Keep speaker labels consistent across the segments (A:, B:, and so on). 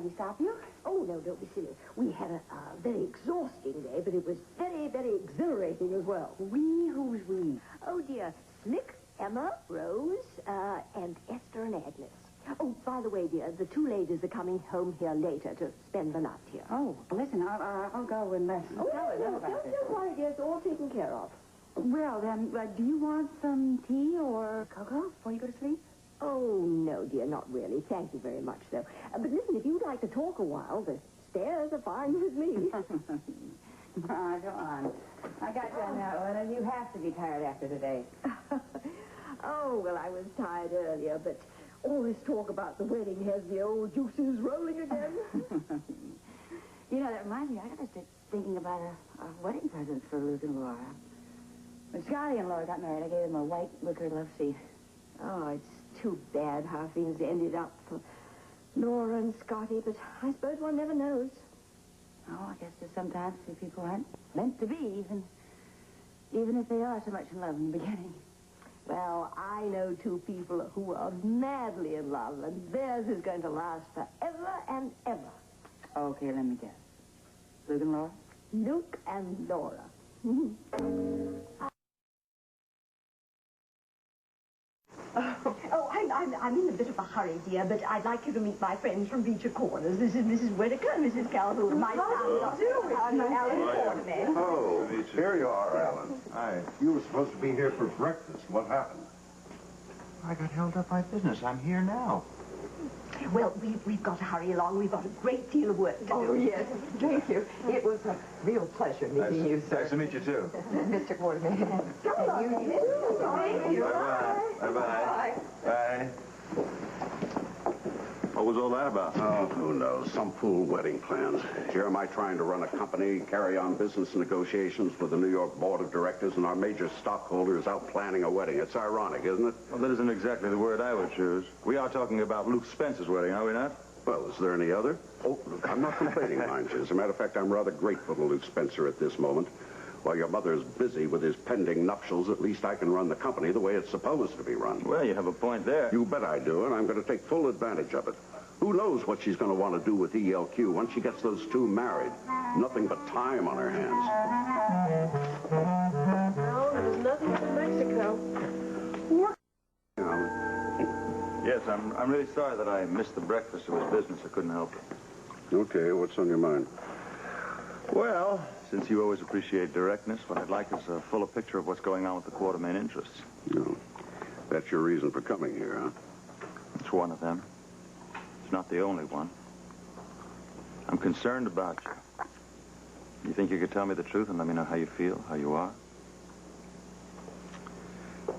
A: we stop you?
B: Oh, no, don't be silly. We had a very exhausting day, but it was very, very exhilarating as well.
A: Who's we?
B: Oh, dear. Slick, Emma, Rose, and Esther and Agnes. Oh, by the way, dear, the two ladies are coming home here later to spend the night here.
A: Oh, listen, I'll go and tell her
B: No,
A: about this.
B: don't worry, dear. It's all taken care of.
A: Well, then, do you want some tea or cocoa before you go to sleep?
B: Oh, no, dear, not really. Thank you very much, though. But listen, if you'd like to talk a while, the stairs are fine with me.
A: Go on. I got done that one, and you have to be tired after today.
B: Oh, well, I was tired earlier, but all this talk about the wedding has the old juices rolling again.
A: You know, that reminds me, I got to start thinking about a wedding present for Luke and Laura. When Scotty and Laura got married, I gave them a white wicker love seat.
B: Oh, it's too bad how things ended up for Laura and Scotty, but I suppose one never knows.
A: Oh, I guess just sometimes people aren't meant to be, even if they are so much in love in the beginning.
B: Well, I know two people who are madly in love, and theirs is going to last forever and ever.
A: Okay, let me guess. Luke and Laura?
B: Luke and Laura. Oh, I'm in a bit of a hurry, dear, but I'd like you to meet my friends from Beecher Corners. This is Mrs. Whittaker and Mrs. Calhoun. My son, Alan Quarterman.
C: Oh, here you are, Alan. Hi. You were supposed to be here for breakfast. What happened?
D: I got held up by business. I'm here now.
B: Well, we've got to hurry along. We've got a great deal of work to do.
E: Oh, yes. Thank you. It was a real pleasure meeting you, sir.
D: Nice to meet you, too.
E: Mr. Quarterman.
B: Come on, you too. Thank you.
D: Bye-bye. Bye-bye. Bye. What was all that about?
C: Oh, who knows? Some fool wedding plans. Here am I trying to run a company, carry on business negotiations with the New York Board of Directors, and our major stockholder is out planning a wedding. It's ironic, isn't it?
D: Well, that isn't exactly the word I would choose. We are talking about Luke Spencer's wedding, are we not?
C: Well, is there any other? Oh, I'm not complaining, mind you. As a matter of fact, I'm rather grateful to Luke Spencer at this moment. While your mother is busy with his pending nuptials, at least I can run the company the way it's supposed to be run.
D: Well, you have a point there.
C: You bet I do, and I'm going to take full advantage of it. Who knows what she's going to want to do with ELQ once she gets those two married? Nothing but time on her hands.
B: No, there's nothing from Mexico.
C: What?
D: Yes, I'm really sorry that I missed the breakfast. It was business. I couldn't help it.
C: Okay, what's on your mind?
D: Well, since you always appreciate directness, what I'd like is a fuller picture of what's going on with the Quartermain interests.
C: No. That's your reason for coming here, huh?
D: It's one of them. It's not the only one. I'm concerned about you. You think you could tell me the truth and let me know how you feel, how you are?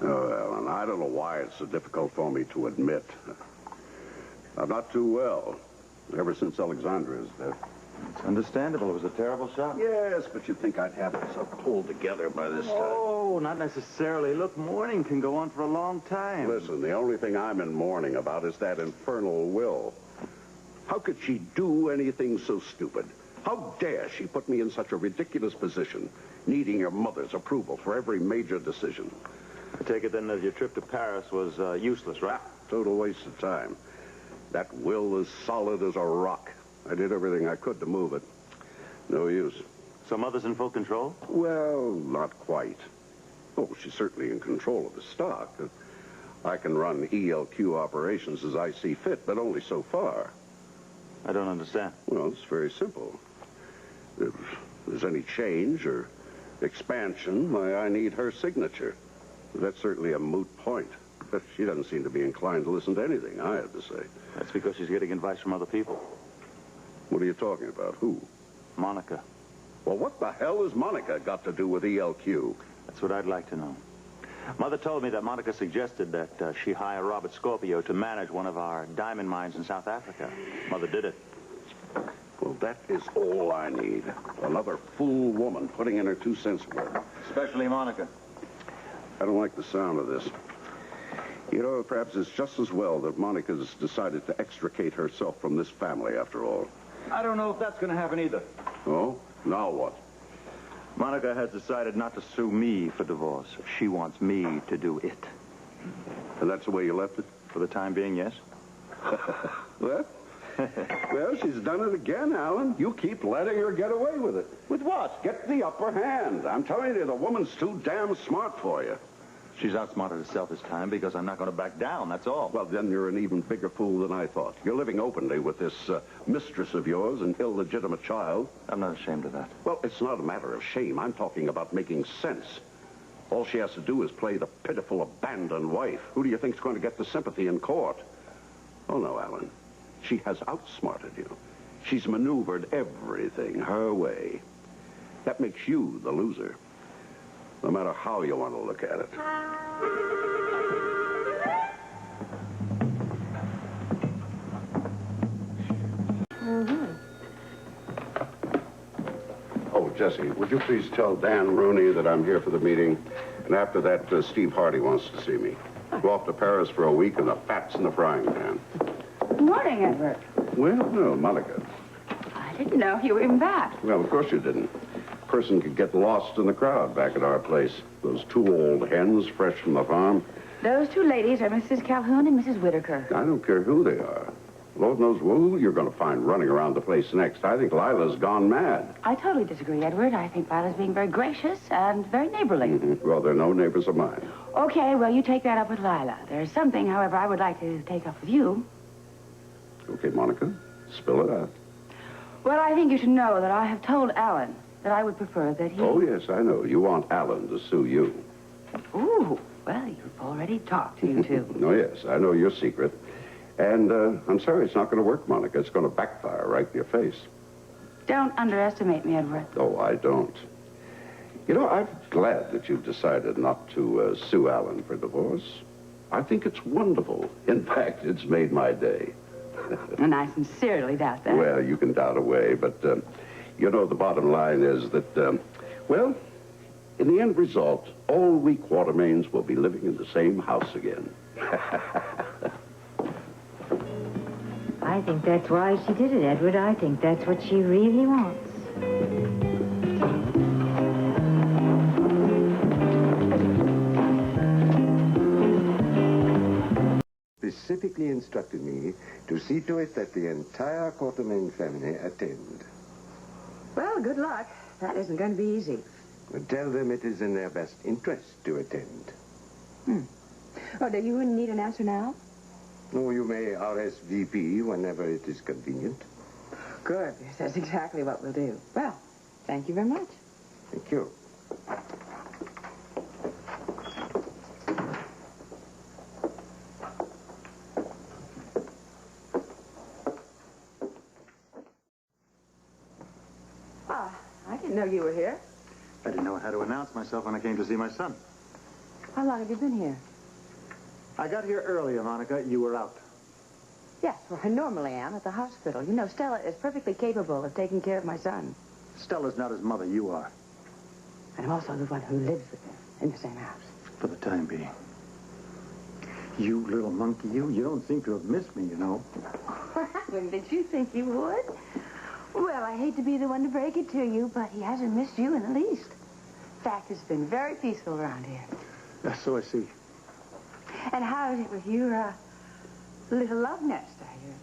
C: Oh, Alan, I don't know why it's so difficult for me to admit. I'm not too well, ever since Alexandra's death.
D: It's understandable. It was a terrible shock.
C: Yes, but you'd think I'd have myself pulled together by this time.
D: Oh, not necessarily. Look, mourning can go on for a long time.
C: Listen, the only thing I'm in mourning about is that infernal will. How could she do anything so stupid? How dare she put me in such a ridiculous position, needing your mother's approval for every major decision?
D: I take it then that your trip to Paris was useless, right?
C: Total waste of time. That will is solid as a rock. I did everything I could to move it. No use.
D: So Mother's in full control?
C: Well, not quite. Oh, she's certainly in control of the stock. I can run ELQ operations as I see fit, but only so far.
D: I don't understand.
C: Well, it's very simple. If there's any change or expansion, why, I need her signature. That's certainly a moot point. But she doesn't seem to be inclined to listen to anything I have to say.
D: That's because she's getting advice from other people.
C: What are you talking about? Who?
D: Monica.
C: Well, what the hell has Monica got to do with ELQ?
D: That's what I'd like to know. Mother told me that Monica suggested that she hire Robert Scorpio to manage one of our diamond mines in South Africa. Mother did it.
C: Well, that is all I need. Another fool woman putting in her 2 cents worth.
D: Especially Monica.
C: I don't like the sound of this. You know, perhaps it's just as well that Monica's decided to extricate herself from this family after all.
D: I don't know if that's going to happen either.
C: Oh? Now what?
D: Monica has decided not to sue me for divorce. She wants me to do it.
C: And that's the way you left it?
D: For the time being, yes.
C: Well, Well, she's done it again, Alan. You keep letting her get away with it.
D: With what?
C: Get the upper hand. I'm telling you, the woman's too damn smart for you.
D: She's outsmarted herself this time because I'm not going to back down, that's all.
C: Well, then you're an even bigger fool than I thought. You're living openly with this mistress of yours, an illegitimate child.
D: I'm not ashamed of that.
C: Well, it's not a matter of shame. I'm talking about making sense. All she has to do is play the pitiful, abandoned wife. Who do you think's going to get the sympathy in court? Oh, no, Alan. She has outsmarted you. She's maneuvered everything her way. That makes you the loser. No matter how you want to look at it. Oh, Jesse, would you please tell Dan Rooney that I'm here for the meeting? And after that, Steve Hardy wants to see me. Go off to Paris for a week and the fat's in the frying pan.
A: Good morning, Edward.
C: Well, no, Monica.
A: I didn't know you were even back.
C: Well, of course you didn't. A person could get lost in the crowd back at our place. Those two old hens fresh from the farm.
A: Those two ladies are Mrs. Calhoun and Mrs. Whitaker.
C: I don't care who they are. Lord knows who you're going to find running around the place next. I think Lila's gone mad.
A: I totally disagree, Edward. I think Lila's being very gracious and very neighborly.
C: Mm-hmm. Well, they're no neighbors of mine.
A: Okay, well, you take that up with Lila. There's something, however, I would like to take up with you.
C: Okay, Monica, spill it out.
A: Well, I think you should know that I have told Alan that I would prefer that he...
C: Oh, yes, I know. You want Alan to sue you.
A: Ooh, well, you've already talked, you two.
C: Oh, yes, I know your secret. And I'm sorry, it's not going to work, Monica. It's going to backfire right in your face.
A: Don't underestimate me, Edward.
C: Oh, I don't. You know, I'm glad that you've decided not to sue Alan for divorce. I think it's wonderful. In fact, it's made my day.
A: And I sincerely doubt that.
C: Well, you can doubt away, but, you know, the bottom line is that, well, in the end result, all we Quartermains will be living in the same house again.
F: I think that's why she did it, Edward. I think that's what she really wants.
G: Specifically instructed me to see to it that the entire Quartermain family attend.
E: Well, good luck. That isn't going to be easy.
G: Tell them it is in their best interest to attend.
E: Oh, do you need an answer now?
G: No, you may RSVP whenever it is convenient.
E: Good. Yes, that's exactly what we'll do. Well, thank you very much.
G: Thank you.
E: I didn't know you were here.
D: I didn't know how to announce myself when I came to see my son.
E: How long have you been here?
D: I got here earlier, Monica. You were out.
E: Yes, well, I normally am at the hospital. You know, Stella is perfectly capable of taking care of my son.
D: Stella's not his mother. You are.
E: And I'm also the one who lives with him in the same house.
D: For the time being. You little monkey, you don't seem to have missed me, you know.
A: Did you think you would? Well, I hate to be the one to break it to you, but he hasn't missed you in the least. In fact, it's been very peaceful around here.
D: So I see.
A: And how is it with your little love nest? Are you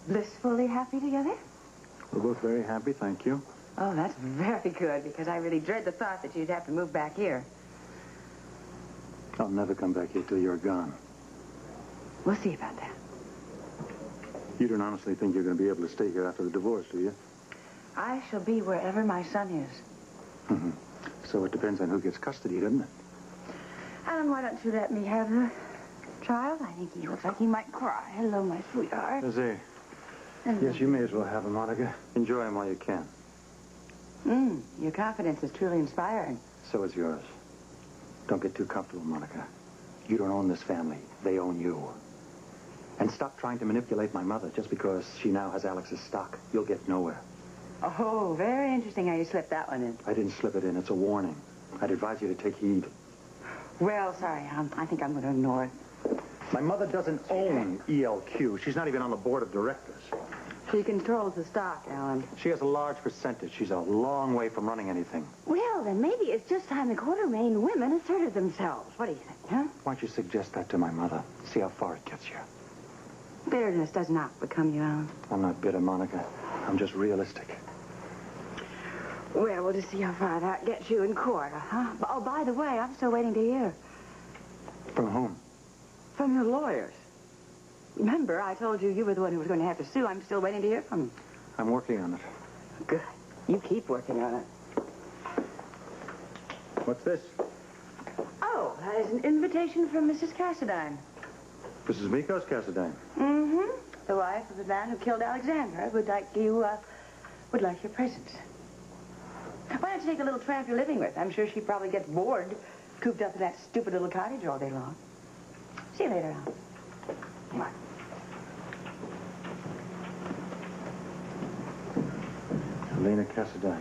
A: blissfully happy together?
D: We're both very happy, thank you.
A: Oh, that's very good, because I really dread the thought that you'd have to move back here.
D: I'll never come back here till you're gone.
A: We'll see about that.
D: You don't honestly think you're going to be able to stay here after the divorce, do you?
A: I shall be wherever my son is.
D: Mm-hmm. So it depends on who gets custody, doesn't it?
A: Alan, why don't you let me have the child? I think he looks like he might cry. Hello, my sweetheart.
D: Jose. Yes, you may as well have him, Monica. Enjoy him while you can.
A: Your confidence is truly inspiring.
D: So is yours. Don't get too comfortable, Monica. You don't own this family. They own you. And stop trying to manipulate my mother just because she now has Alex's stock. You'll get nowhere.
A: Oh, very interesting how you slipped that one in.
D: I didn't slip it in. It's a warning. I'd advise you to take heed.
A: Well, sorry, I think I'm going to ignore it.
D: My mother doesn't own ELQ. She's not even on the board of directors.
A: She controls the stock, Alan.
D: She has a large percentage. She's a long way from running anything.
A: Well, then maybe it's just time the Quartermain women asserted themselves. What do you think, huh?
D: Why don't you suggest that to my mother? See how far it gets you.
A: Bitterness does not become you, Alan.
D: I'm not bitter, Monica. I'm just realistic.
A: Well, we'll just see how far that gets you in court, huh? Oh, by the way, I'm still waiting to hear.
D: From whom?
A: From your lawyers. Remember, I told you were the one who was going to have to sue. I'm still waiting to hear from them.
D: I'm working on it.
A: Good. You keep working on it.
D: What's this?
A: Oh, that is an invitation from Mrs. Cassadine.
D: Mrs. Mikos Cassadine.
A: Mm-hmm. The wife of the man who killed Alexandra would like your presence. Why don't you take a little tramp you're living with? I'm sure she probably gets bored, cooped up in that stupid little cottage all day long. See you later, Al. Come on.
D: Helena Cassadine.